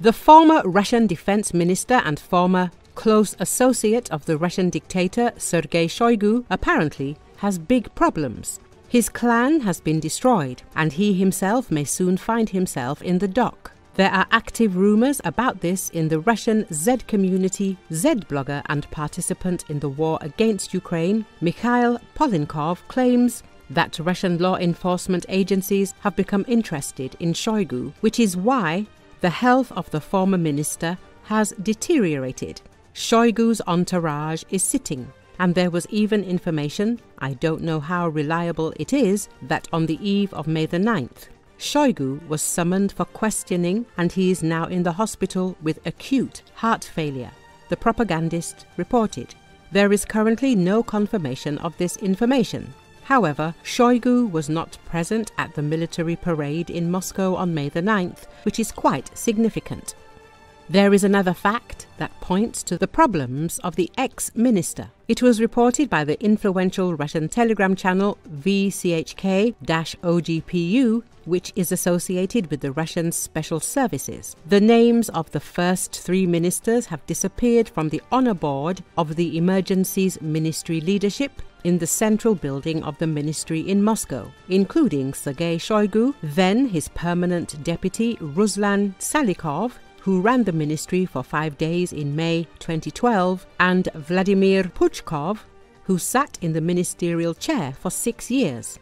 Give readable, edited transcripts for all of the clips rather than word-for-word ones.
The former Russian defense minister and former close associate of the Russian dictator Sergei Shoigu apparently has big problems. His clan has been destroyed, and he himself may soon find himself in the dock. There are active rumors about this in the Russian Z community. Z blogger and participant in the war against Ukraine, Mikhail Polinkov, claims that Russian law enforcement agencies have become interested in Shoigu, which is why the health of the former minister has deteriorated. Shoigu's entourage is sitting, and there was even information, I don't know how reliable it is, that on the eve of May the 9th, Shoigu was summoned for questioning and he is now in the hospital with acute heart failure, the propagandist reported. There is currently no confirmation of this information. However, Shoigu was not present at the military parade in Moscow on May the 9th, which is quite significant. There is another fact that points to the problems of the ex-minister. It was reported by the influential Russian telegram channel VCHK-OGPU, which is associated with the Russian special services. The names of the first 3 ministers have disappeared from the honor board of the Emergencies Ministry leadership in the central building of the ministry in Moscow, including Sergei Shoigu, then his permanent deputy Ruslan Salikov, who ran the ministry for 5 days in May 2012, and Vladimir Putin, who sat in the ministerial chair for 6 years.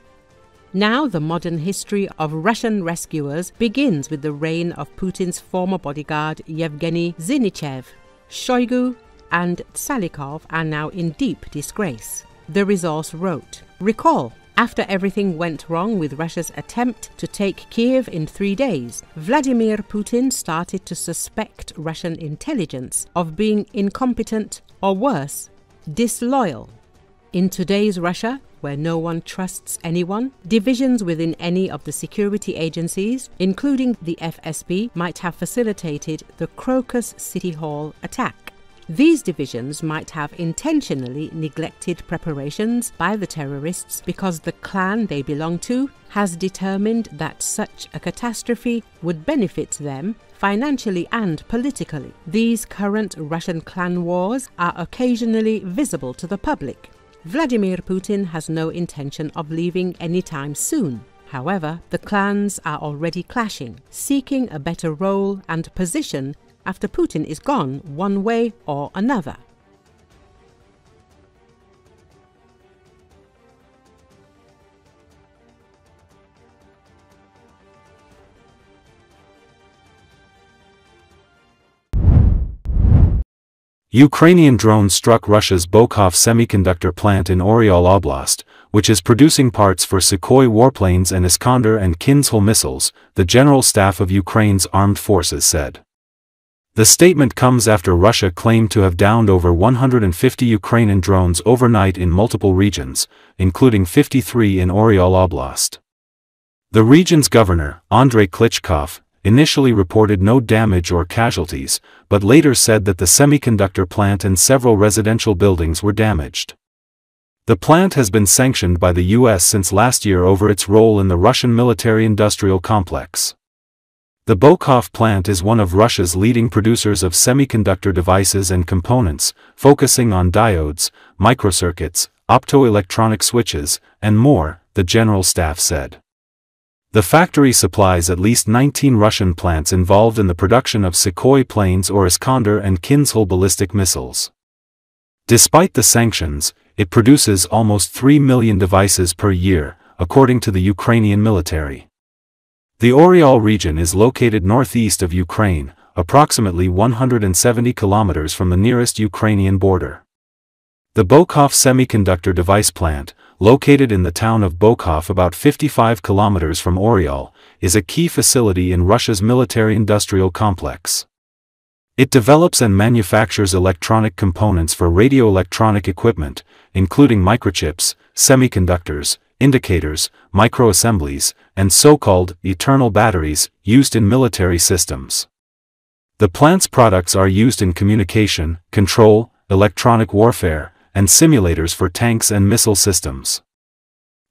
Now the modern history of Russian rescuers begins with the reign of Putin's former bodyguard Yevgeny Zinichev. Shoigu and Salikov are now in deep disgrace. The resource wrote, "Recall, after everything went wrong with Russia's attempt to take Kiev in 3 days, Vladimir Putin started to suspect Russian intelligence of being incompetent or worse, disloyal. In today's Russia, where no one trusts anyone, divisions within any of the security agencies, including the FSB, might have facilitated the Crocus City Hall attack. These divisions might have intentionally neglected preparations by the terrorists because the clan they belong to has determined that such a catastrophe would benefit them financially and politically. These current Russian clan wars are occasionally visible to the public. Vladimir Putin has no intention of leaving anytime soon. However, the clans are already clashing, seeking a better role and position after Putin is gone one way or another." Ukrainian drones struck Russia's Bucha semiconductor plant in Oryol Oblast, which is producing parts for Sukhoi warplanes and Iskander and Kinzhal missiles, the General Staff of Ukraine's armed forces said. The statement comes after Russia claimed to have downed over 150 Ukrainian drones overnight in multiple regions, including 53 in Oryol Oblast. The region's governor, Andrei Klitschkov, initially reported no damage or casualties, but later said that the semiconductor plant and several residential buildings were damaged. The plant has been sanctioned by the US since last year over its role in the Russian military-industrial complex. The Bucha plant is one of Russia's leading producers of semiconductor devices and components, focusing on diodes, microcircuits, optoelectronic switches, and more, the General Staff said. The factory supplies at least 19 Russian plants involved in the production of Sukhoi planes or Iskander and Kinzhal ballistic missiles. Despite the sanctions, it produces almost 3 million devices per year, according to the Ukrainian military. The Oryol region is located northeast of Ukraine, approximately 170 kilometers from the nearest Ukrainian border. The Bucha semiconductor device plant, located in the town of Bucha about 55 kilometers from Oryol, is a key facility in Russia's military-industrial complex. It develops and manufactures electronic components for radio-electronic equipment, including microchips, semiconductors, indicators, microassemblies, and so-called eternal batteries used in military systems. The plant's products are used in communication, control, electronic warfare, and simulators for tanks and missile systems.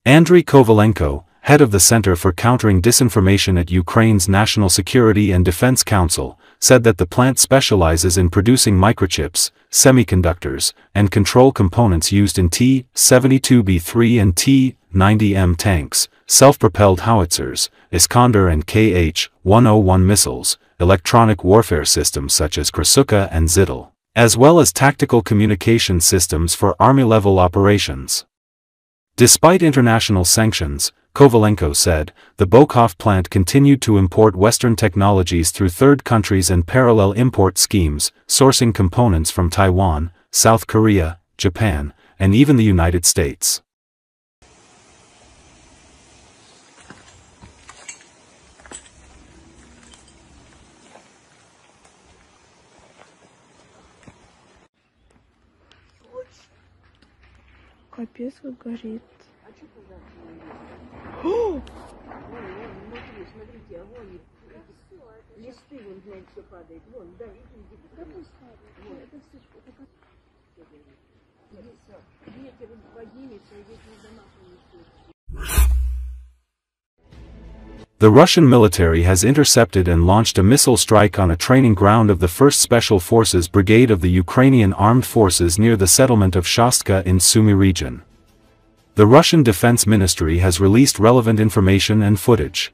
Andriy Kovalenko, head of the Center for Countering Disinformation at Ukraine's National Security and Defense Council, said that the plant specializes in producing microchips, semiconductors, and control components used in T-72B3 and T-90M tanks, self-propelled howitzers, Iskander and Kh-101 missiles, electronic warfare systems such as Krasuka and Zittel, as well as tactical communication systems for army-level operations. Despite international sanctions, Kovalenko said, the Bokov plant continued to import Western technologies through third countries and parallel import schemes, sourcing components from Taiwan, South Korea, Japan, and even the United States. Капец, как горит. The Russian military has intercepted and launched a missile strike on a training ground of the 1st Special Forces Brigade of the Ukrainian Armed Forces near the settlement of Shostka in Sumy region. The Russian Defense Ministry has released relevant information and footage.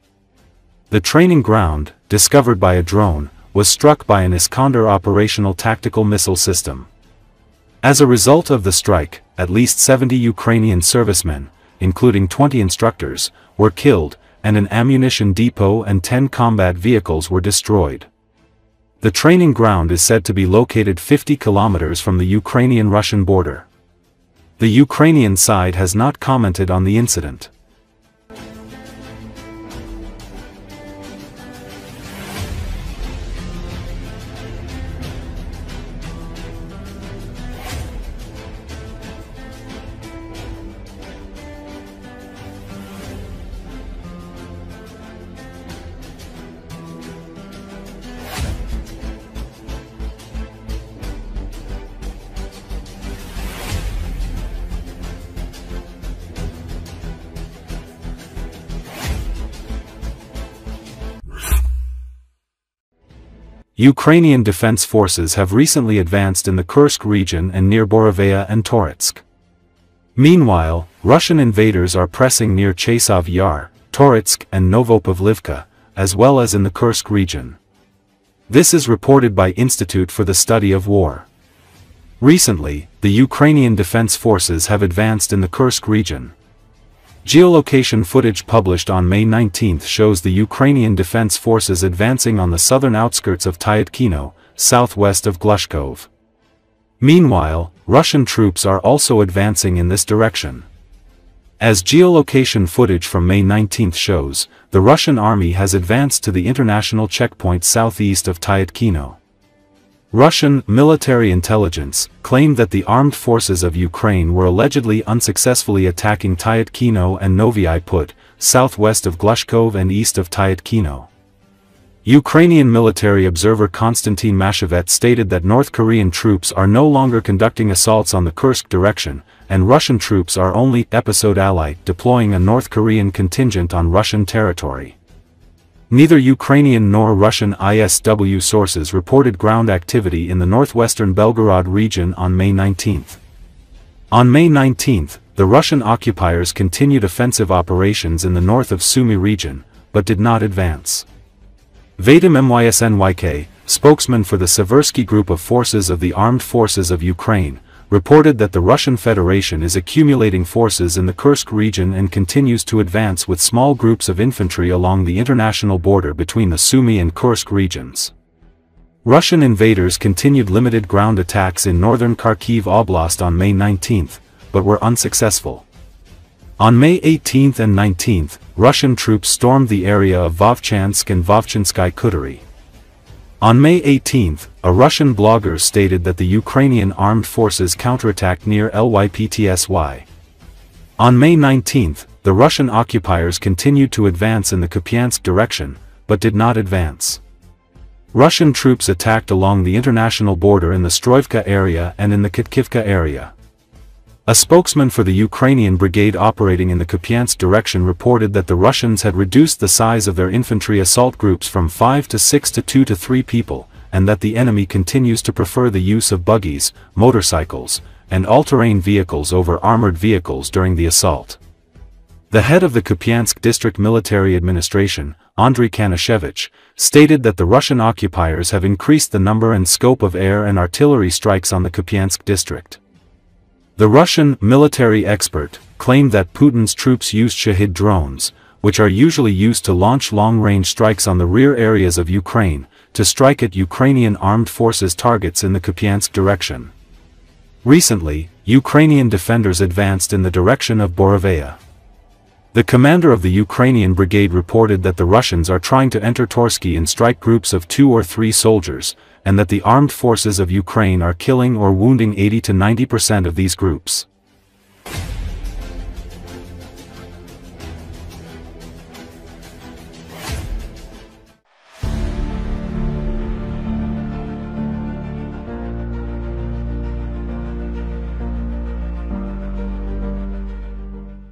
The training ground, discovered by a drone, was struck by an Iskander operational tactical missile system. As a result of the strike, at least 70 Ukrainian servicemen, including 20 instructors, were killed, and an ammunition depot and 10 combat vehicles were destroyed. The training ground is said to be located 50 kilometers from the Ukrainian-Russian border. The Ukrainian side has not commented on the incident. Ukrainian defense forces have recently advanced in the Kursk region and near Borovaya and Toretsk. Meanwhile, Russian invaders are pressing near Chasov Yar, Toretsk and Novopavlivka, as well as in the Kursk region. This is reported by Institute for the Study of War. Recently, the Ukrainian defense forces have advanced in the Kursk region. Geolocation footage published on May 19 shows the Ukrainian defense forces advancing on the southern outskirts of Tyatkino, southwest of Glushkov. Meanwhile, Russian troops are also advancing in this direction. As geolocation footage from May 19 shows, the Russian army has advanced to the international checkpoint southeast of Tyatkino. Russian military intelligence claimed that the armed forces of Ukraine were allegedly unsuccessfully attacking Tyatkino and Novyi Put, southwest of Glushkov and east of Tyatkino. Ukrainian military observer Konstantin Mashevet stated that North Korean troops are no longer conducting assaults on the Kursk direction, and Russian troops are only episode ally deploying a North Korean contingent on Russian territory. Neither Ukrainian nor Russian ISW sources reported ground activity in the northwestern Belgorod region on May 19. On May 19, the Russian occupiers continued offensive operations in the north of Sumy region, but did not advance. Vadim Mysnyk, spokesman for the Seversky Group of Forces of the Armed Forces of Ukraine, reported that the Russian Federation is accumulating forces in the Kursk region and continues to advance with small groups of infantry along the international border between the Sumy and Kursk regions. Russian invaders continued limited ground attacks in northern Kharkiv Oblast on May 19, but were unsuccessful. On May 18 and 19, Russian troops stormed the area of Vovchansk and Vovchansky Kuturi. On May 18, a Russian blogger stated that the Ukrainian armed forces counterattacked near Lyptsy. On May 19, the Russian occupiers continued to advance in the Kupiansk direction, but did not advance. Russian troops attacked along the international border in the Stroivka area and in the Kharkivka area. A spokesman for the Ukrainian brigade operating in the Kupiansk direction reported that the Russians had reduced the size of their infantry assault groups from 5 to 6 to 2 to 3 people, and that the enemy continues to prefer the use of buggies, motorcycles, and all-terrain vehicles over armored vehicles during the assault. The head of the Kupiansk District Military Administration, Andriy Kanashevich, stated that the Russian occupiers have increased the number and scope of air and artillery strikes on the Kupiansk district. The Russian military expert claimed that Putin's troops used Shahid drones, which are usually used to launch long-range strikes on the rear areas of Ukraine, to strike at Ukrainian armed forces targets in the Kupiansk direction. Recently, Ukrainian defenders advanced in the direction of Borovaya. The commander of the Ukrainian brigade reported that the Russians are trying to enter Torsky in strike groups of 2 or 3 soldiers, and that the armed forces of Ukraine are killing or wounding 80 to 90% of these groups.